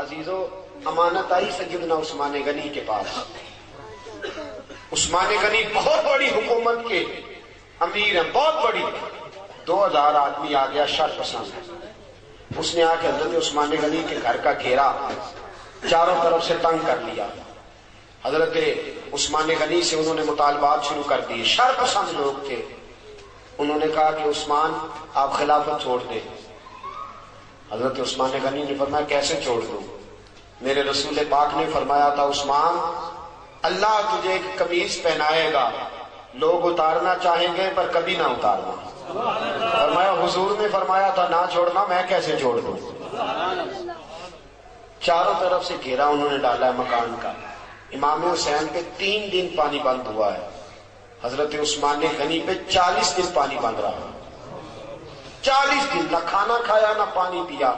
عزیزو امانت آئی سیدنا عثمان غنی کے پاس. عثمان غنی بہت بڑی حکومت کے امیر ہیں، بہت بڑی. 2000 آدمی آ گیا شر پسند. اس نے آ کے حضرت عثمان غنی کے گھر کا گھیرا چاروں طرف سے تنگ کر لیا. حضرت عثمان غنی سے انہوں نے مطالبات شروع کر دیے. شر پسند لوگ تھے. انہوں نے کہا کہ عثمان آپ خلافت چھوڑ دیں. حضرت عثمان غنی نے فرمایا کیسے چھوڑ دوں؟ میرے رسول پاک نے فرمایا تھا عثمان اللہ تجھے ایک قمیص پہنائے گا، لوگ اتارنا چاہیں گے پر کبھی نہ اتارنا. فرمایا حضور نے فرمایا تھا نہ چھوڑنا، میں کیسے چھوڑ دوں؟ چاروں طرف سے گھیرا انہوں نے ڈالا ہے مکان کا. امام حسین پہ 3 دن پانی بند ہوا ہے. حضرت عثمان غنی پہ 40 دن پانی بند رہا. 40 دن نہ کھانا کھایا نہ پانی پیا.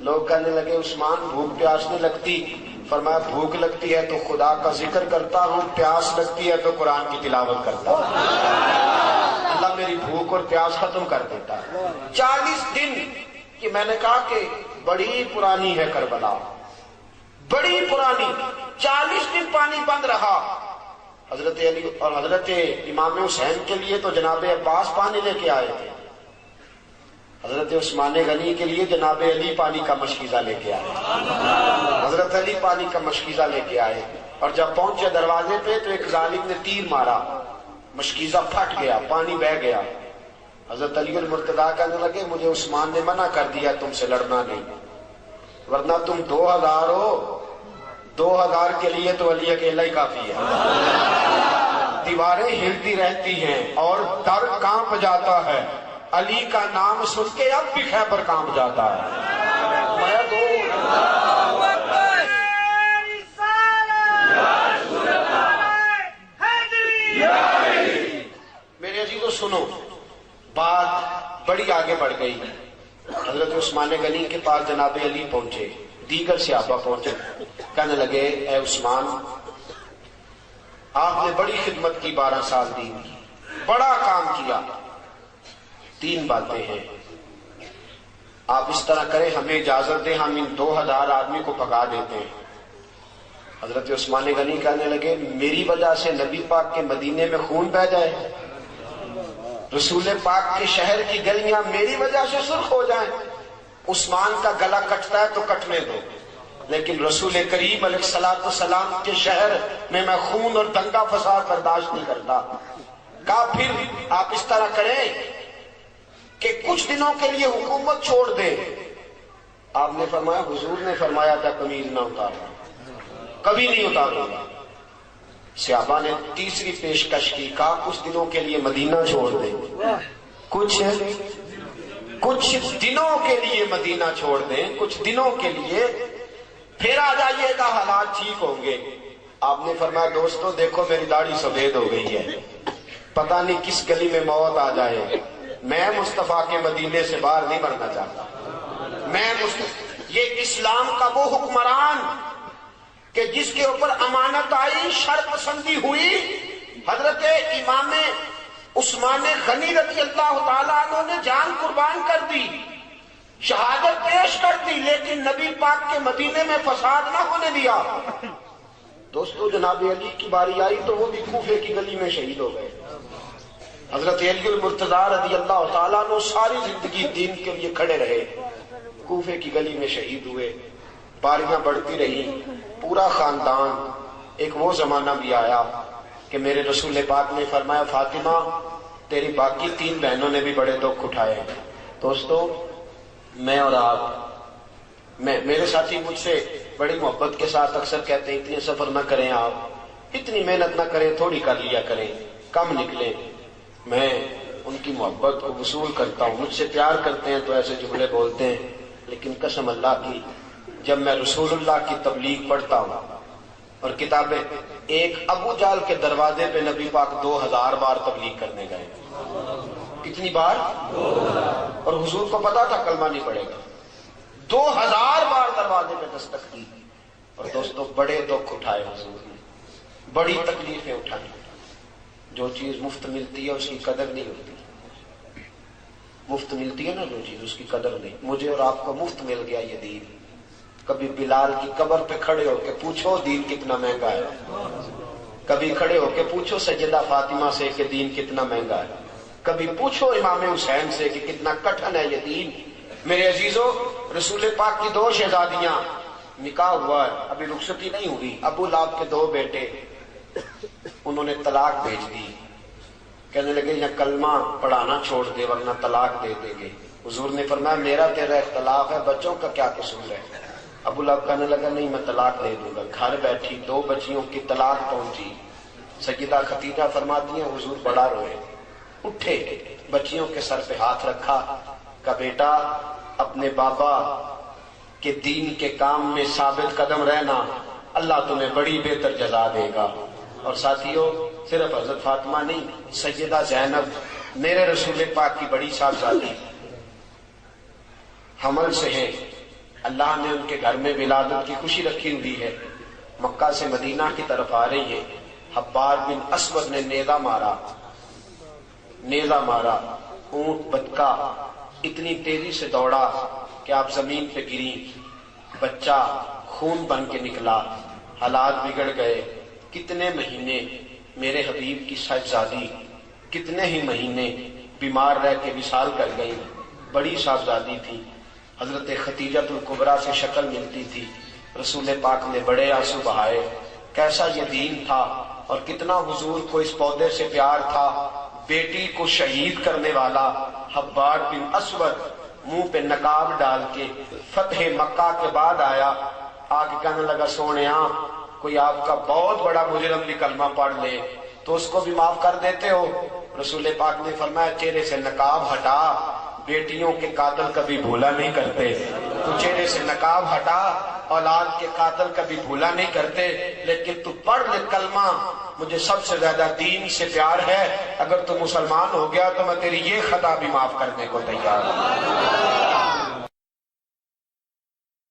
لوگ کہنے لگے عثمان بھوک پیاس نہیں لگتی؟ فرمایا بھوک لگتی ہے تو خدا کا ذکر کرتا ہوں، پیاس لگتی ہے تو قرآن کی تلاوت کرتا ہوں. اللہ میری بھوک اور پیاس ختم کر دیتا ہے. 40 دن کہ میں نے کہا کہ بڑی پرانی ہے کربلا، بڑی پرانی. 40 دن پانی بند رہا. حضرت علی اور حضرت امام حسین کے لیے تو جناب عباس پانی لے کے آئے تھے. حضرت عثمان غنی کے لیے جناب علی پانی کا مشکیزہ لے کے آئے. حضرت علی پانی کا مشکیزہ لے کے آئے اور جب پہنچے دروازے پہ تو ایک ظالم نے تیر مارا، مشکیزہ پھٹ گیا، پانی بہہ گیا. حضرت علی المرتضیٰ کہنے لگے مجھے عثمان نے منع کر دیا تم سے لڑنا نہیں، ورنہ تم 2000 ہو. 2000 کے لیے تو علی اکیلا ہی کافی ہے. دیواریں ہلتی رہتی ہیں اور در کانپ جاتا ہے، علی کا نام سن کے اب بھی خیبر کانپ جاتا ہے. میرے عزیزو سنو، بات بڑی آگے بڑھ گئی. حضرت عثمان غنی کے پاس جناب علی پہنچے، دیگر صحابہ پہنچے. کہنے لگے اے عثمان آپ نے بڑی خدمت کی، 12 سال دی، بڑا کام کیا. 3 باتیں ہیں، آپ اس طرح کریں ہمیں اجازت دیں ہم ان 2000 آدمی کو بھگا دیتے ہیں. حضرت عثمان غنی کہنے لگے میری وجہ سے نبی پاک کے مدینے میں خون بہہ جائے، رسول پاک کے شہر کی گلیاں میری وجہ سے سرخ ہو جائیں. عثمان کا گلا کٹتا ہے تو کٹنے دو، لیکن رسول کریم علیہ الصلوۃ والسلام کے شہر میں میں خون اور دنگا فساد برداشت نہیں کرتا. کہا پھر آپ اس طرح کریں کہ کچھ دنوں کے لیے حکومت چھوڑ دیں. آپ نے فرمایا حضور نے فرمایا تھا قمیض نہ اتارنا، کبھی نہیں اتاروں گا. صحابہ نے تیسری پیشکش کی، کہا کچھ دنوں کے لیے مدینہ چھوڑ دیں، کچھ دنوں کے لیے مدینہ چھوڑ دیں، کچھ دنوں کے لیے، پھر آ جائیے گا حالات ٹھیک ہوں گے. آپ نے فرمایا دوستو دیکھو میری داڑھی سفید ہو گئی ہے، پتہ نہیں کس گلی میں موت آ جائے. میں مصطفیٰ کے مدینے سے باہر نہیں مرنا چاہتا. یہ اسلام کا وہ حکمران کہ جس کے اوپر امانت آئی، شر پسندی ہوئی، حضرت امام عثمان غنی رضی اللہ تعالیٰ عنہ نے جان قربان کر دی، شہادت پیش کر دی، لیکن نبی پاک کے مدینے میں فساد نہ ہونے دیا. دوستو جناب علی کی باری آئی تو وہ بھی کوفے کی گلی میں شہید ہو گئے. حضرت علی المرتضیٰ رضی اللہ تعالیٰ عنہ ساری زندگی دین کے لیے کھڑے رہے، کوفے کی گلی میں شہید ہوئے. باریاں بڑھتی رہی، پورا خاندان. ایک وہ زمانہ بھی آیا کہ میرے رسول پاک نے فرمایا فاطمہ تیری باقی 3 بہنوں نے بھی بڑے دکھ اٹھائے. دوستو میں اور آپ، میرے ساتھی مجھ سے بڑی محبت کے ساتھ اکثر کہتے ہیں اتنے سفر نہ کریں آپ، اتنی محنت نہ کریں، تھوڑی کر لیا کریں، کم نکلیں. میں ان کی محبت کو وصول کرتا ہوں، مجھ سے پیار کرتے ہیں تو ایسے جملے بولتے ہیں، لیکن قسم اللہ کی جب میں رسول اللہ کی تبلیغ پڑھتا ہوں اور کتابیں، ایک ابو جہل کے دروازے پہ نبی پاک 2000 بار تبلیغ کرنے گئے. کتنی بار؟ اور حضور کو پتا تھا کلمہ نہیں پڑے گا. 2000 بار دروازے پہ دستک دی. اور دوستو بڑے دکھ اٹھائے حضور نے، بڑی تکلیفیں اٹھائیں. جو چیز مفت ملتی ہے اس کی قدر نہیں ہوتی. مفت ملتی ہے نا جو چیز، اس کی قدر نہیں. مجھے اور آپ کو مفت مل گیا یہ دین، کبھی بلال کی قبر پہ کھڑے ہو کے پوچھو دین کتنا مہنگا ہے، کبھی کھڑے ہو کے پوچھو سیدہ فاطمہ سے کہ دین کتنا مہنگا ہے، کبھی پوچھو امام حسین سے کہ کتنا کٹھن ہے یہ دین۔ میرے عزیزو، رسول پاک کی 2 شہزادیاں، نکاح ہوا ہے، ابھی رخصتی نہیں ہوئی، ابو لہب کے 2 بیٹے، انہوں نے طلاق بھیج دی، کہنے لگے یا کلمہ پڑھانا چھوڑ دے ورنہ طلاق دے دیں گے۔ حضور نے فرمایا میرا تیرا اختلاف ہے، بچوں کا کیا قصور ہے؟ ابو لہب کہنے لگا نہیں میں طلاق دے دوں گا۔ گھر بیٹھی 2 بچیوں کی طلاق پہنچی، سیدہ خدیجہ فرماتی ہیں حضور بڑا روئے، اٹھے، بچیوں کے سر پہ ہاتھ رکھا، کہا بیٹا اپنے بابا کے دین کے کام میں ثابت قدم رہنا، اللہ تمہیں بڑی بہتر جزا دے گا۔ اور ساتھیوں، صرف حضرت فاطمہ نہیں، سیدہ زینب میرے رسول پاک کی بڑی صاحبزادی حمل سے ہیں، اللہ نے ان کے گھر میں ولادت کی خوشی رکھی ہوئی ہے، مکہ سے مدینہ کی طرف آ رہی ہے، حبار بن اسود نے نیزہ مارا، اونٹ بدکا اتنی تیزی سے دوڑا کہ آپ زمین پہ گری، بچہ خون بن کے نکلا، حالات بگڑ گئے۔ کتنے مہینے میرے حبیب کی صاحبزادی کتنے ہی مہینے بیمار رہ کے وصال کر گئی، بڑی صاحبزادی تھی، حضرت خدیجۃ الکبریٰ سے شکل ملتی تھی۔ رسول پاک نے بڑے آنسو بہائے، کیسا یہ دین تھا اور کتنا حضور کو اس پودے سے پیار تھا۔ بیٹی کو شہید کرنے والا حبار بن اسود منہ پہ نقاب ڈال کے فتح مکہ کے بعد آیا، آگے کہنے لگا سونیا کوئی آپ کا بہت بڑا مجرم بھی کلمہ پڑھ لے تو اس کو بھی معاف کر دیتے ہو؟ رسول پاک نے فرمایا چہرے سے نقاب ہٹا، بیٹیوں کے قاتل کبھی بھولا نہیں کرتے، تو چہرے سے نقاب ہٹا، اولاد کے قاتل کبھی بھولا نہیں کرتے، لیکن تو پڑھ لے کلمہ، مجھے سب سے زیادہ دین سے پیار ہے، اگر تو مسلمان ہو گیا تو میں تیری یہ خطا بھی معاف کرنے کو تیار ہوں۔